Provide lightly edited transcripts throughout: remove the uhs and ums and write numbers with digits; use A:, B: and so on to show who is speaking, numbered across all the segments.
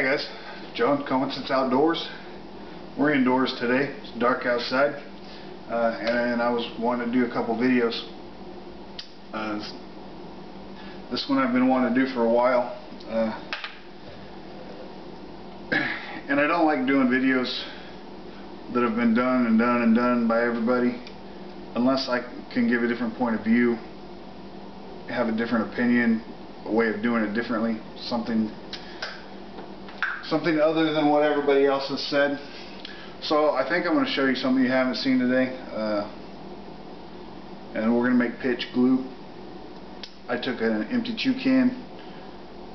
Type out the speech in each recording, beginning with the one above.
A: Hi guys, John, Coincidence Outdoors. We're indoors today. It's dark outside, and I was wanting to do a couple videos. This one I've been wanting to do for a while, and I don't like doing videos that have been done by everybody unless I can give a different point of view, have a different opinion, a way of doing it differently, something other than what everybody else has said. So I think I'm going to show you something you haven't seen today, and we're going to make pitch glue. I took an empty chew can,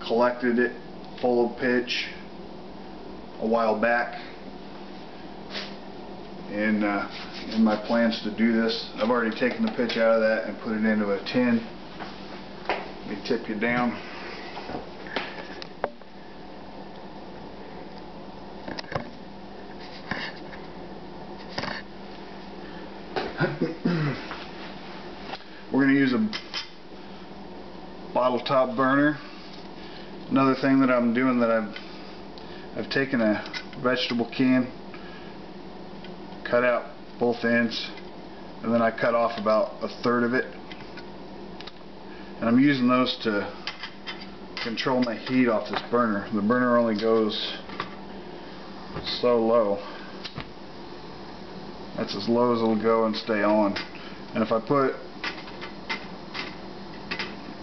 A: collected it full of pitch a while back, and in my plans to do this, I've already taken the pitch out of that and put it into a tin. Let me tip you down. We're going to use a bottle top burner. Another thing that I'm doing, that I've taken a vegetable can, cut out both ends, and then I cut off about a third of it, and I'm using those to control my heat off this burner. The burner only goes so low. That's as low as it'll go and stay on. And if I put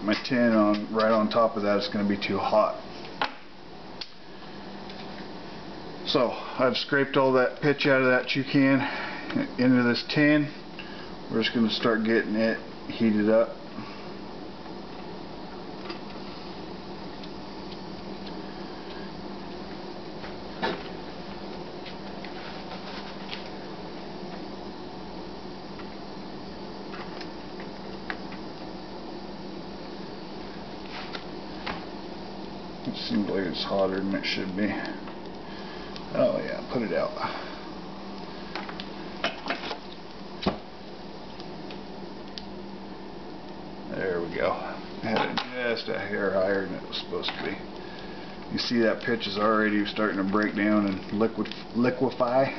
A: my tin on right on top of that, it's going to be too hot. So I've scraped all that pitch out of that chew can into this tin. We're just going to start getting it heated up. It seems like it's hotter than it should be. Oh yeah, put it out. There we go. I had it just a hair higher than it was supposed to be. You see that pitch is already starting to break down and liquefy.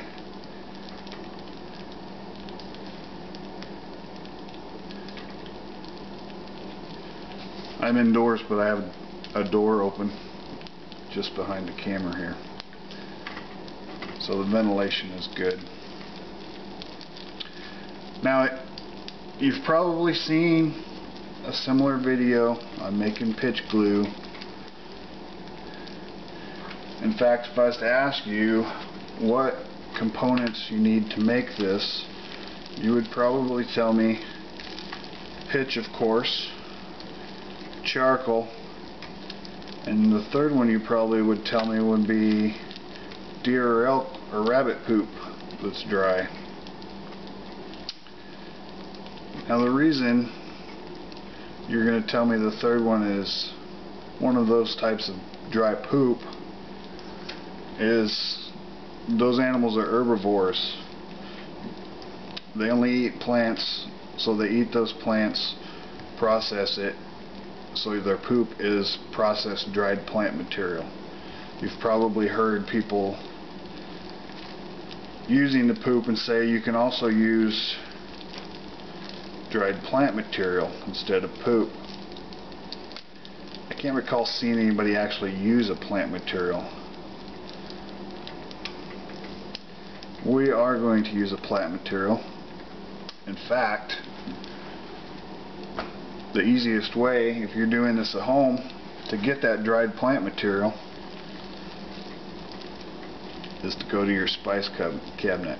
A: I'm indoors, but I have a door open just behind the camera here, so the ventilation is good. Now, you've probably seen a similar video on making pitch glue. In fact, if I was to ask you what components you need to make this, you would probably tell me pitch, of course, charcoal, and the third one you probably would tell me would be deer or elk or rabbit poop that's dry. Now the reason you're going to tell me the third one is one of those types of dry poop is those animals are herbivores. They only eat plants, so they eat those plants, process it, so their poop is processed dried plant material. You've probably heard people using the poop and say you can also use dried plant material instead of poop. I can't recall seeing anybody actually use a plant material. We are going to use a plant material. In fact, the easiest way, if you're doing this at home, to get that dried plant material is to go to your spice cabinet.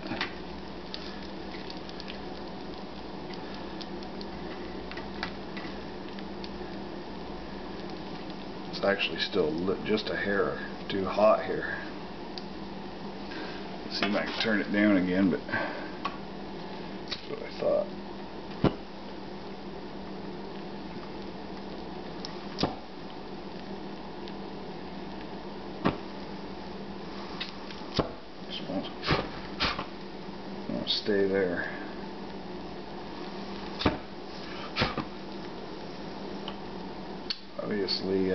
A: It's actually still lit just a hair too hot here. Let's see if I can turn it down again, but that's what I thought. Won't stay there. Obviously,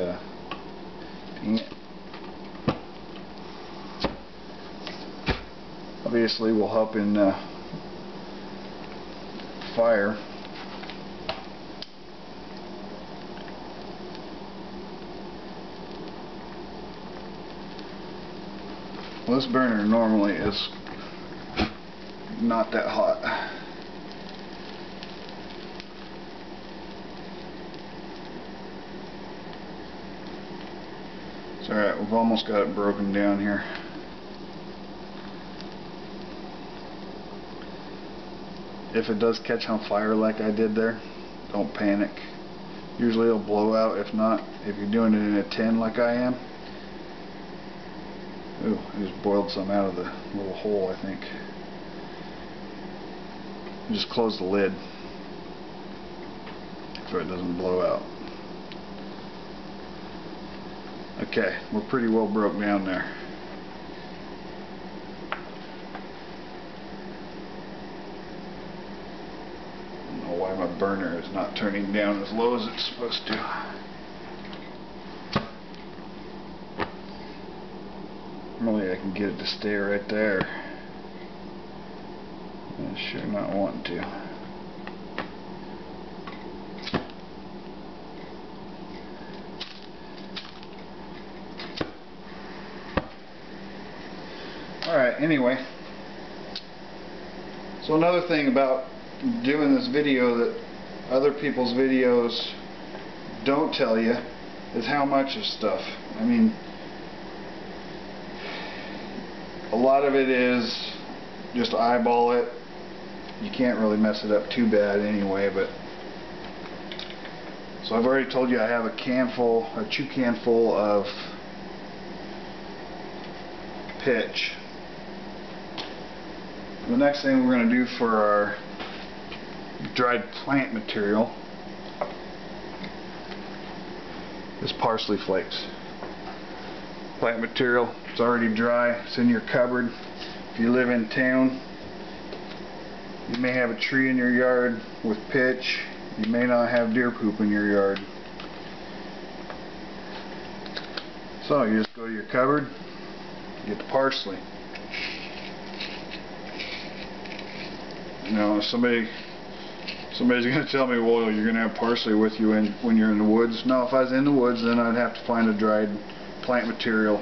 A: obviously will help in fire. Well, this burner normally is not that hot. It's alright, we've almost got it broken down here. If it does catch on fire like I did there, don't panic. Usually it'll blow out. If not, if you're doing it in a tin like I am. Ooh, I just boiled some out of the little hole, I think. Just close the lid so it doesn't blow out. Okay, we're pretty well broke down there. I don't know why my burner is not turning down as low as it's supposed to. Normally I can get it to stay right there. It's sure not wanting to. Alright, anyway. So another thing about doing this video that other people's videos don't tell you is how much of stuff. I mean, a lot of it is just eyeball it. You can't really mess it up too bad anyway, but so I've already told you I have a chew can full of pitch. The next thing we're going to do for our dried plant material is parsley flakes. Plant material, it's already dry, it's in your cupboard. If you live in town, you may have a tree in your yard with pitch. You may not have deer poop in your yard. So you just go to your cupboard, get the parsley. You know, somebody's going to tell me, well, you're going to have parsley with you when you're in the woods. No, if I was in the woods, then I'd have to find a dried plant material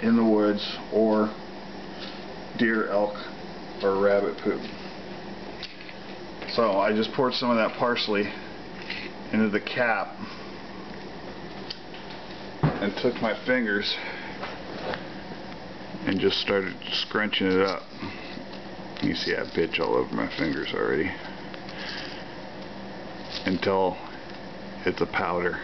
A: in the woods, or deer, elk, or rabbit poop. So I just poured some of that parsley into the cap and took my fingers and just started scrunching it up. You see I have pitch all over my fingers already, until it's a powder.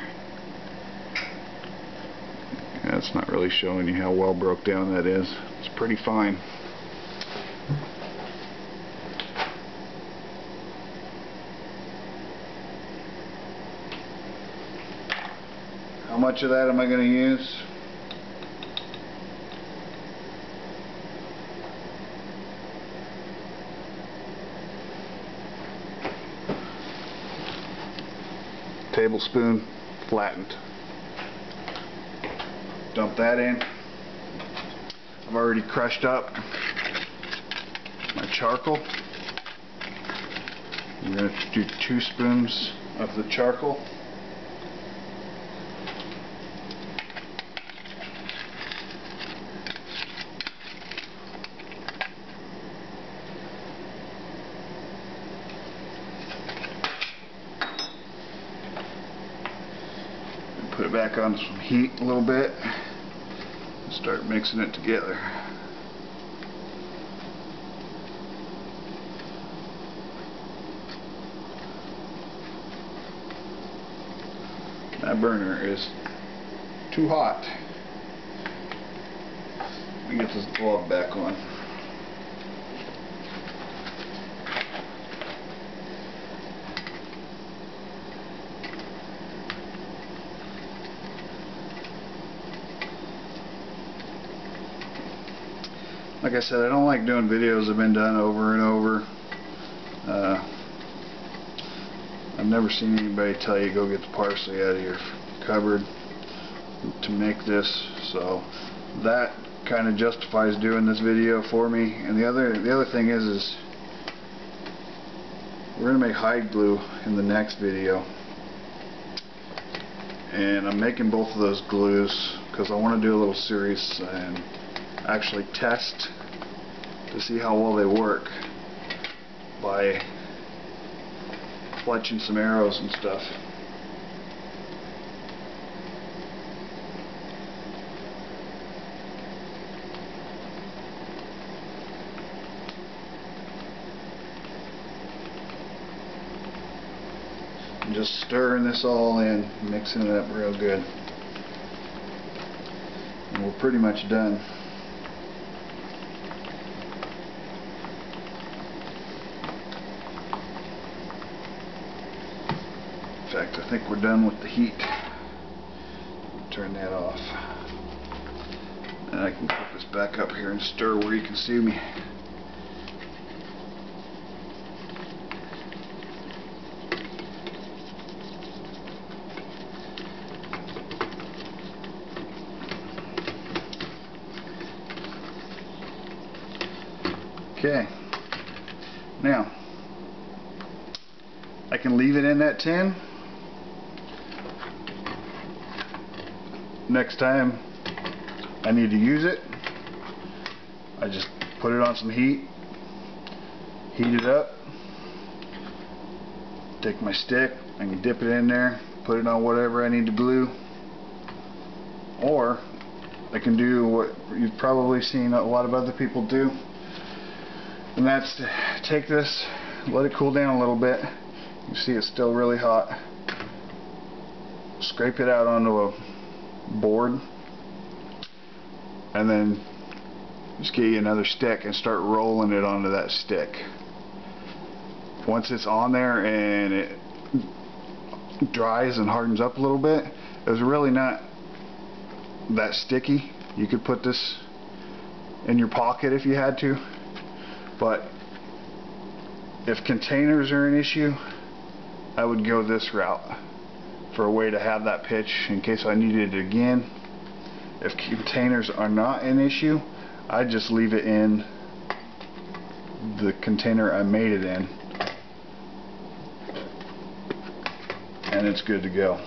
A: That's not really showing you how well broke down that is. It's pretty fine. How much of that am I going to use? Tablespoon flattened. Dump that in. I've already crushed up my charcoal. I'm going to do 2 spoons of the charcoal. Put it back on some heat a little bit and start mixing it together. That burner is too hot. Let me get this glove back on. Like I said, I don't like doing videos that have been done over and over. I've never seen anybody tell you go get the parsley out of your cupboard to make this, so that kind of justifies doing this video for me. And the other thing is we're gonna make hide glue in the next video, and I'm making both of those glues because I want to do a little series and actually test to see how well they work by fletching some arrows and stuff. I'm just stirring this all in, mixing it up real good. And we're pretty much done. In fact, I think we're done with the heat. Turn that off. And I can put this back up here and stir where you can see me. Okay, now I can leave it in that tin. Next time I need to use it, I just put it on some heat, heat it up, take my stick, I can dip it in there, put it on whatever I need to glue, or I can do what you've probably seen a lot of other people do. And that's to take this, let it cool down a little bit. You see it's still really hot. Scrape it out onto a board, and then just get you another stick and start rolling it onto that stick. Once it's on there and it dries and hardens up a little bit, it's really not that sticky. You could put this in your pocket if you had to. But if containers are an issue, I would go this route for a way to have that pitch in case I needed it again. If containers are not an issue, I'd just leave it in the container I made it in, and it's good to go.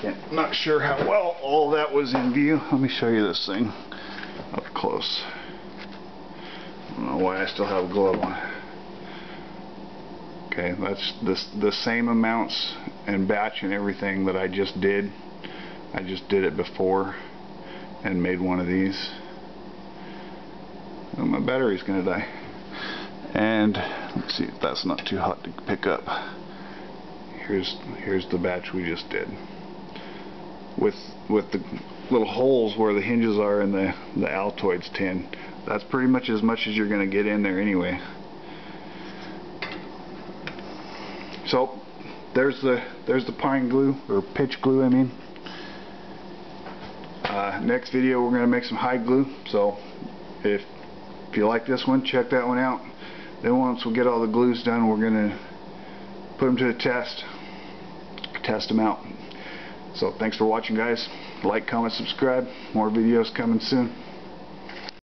A: I'm not sure how well all that was in view. Let me show you this thing up close. I don't know why I still have a glove on. Okay, that's the same amounts and batch and everything that I just did. I just did it before and made one of these. Oh, my battery's gonna die. And let's see if that's not too hot to pick up. Here's the batch we just did. With the little holes where the hinges are in the Altoids tin. That's pretty much as you're going to get in there anyway. So there's the pine glue, or pitch glue I mean. Next video we're going to make some hide glue. So if you like this one, check that one out. Then once we get all the glues done, we're going to put them to the test them out. So thanks for watching, guys. Like, comment, subscribe. More videos coming soon.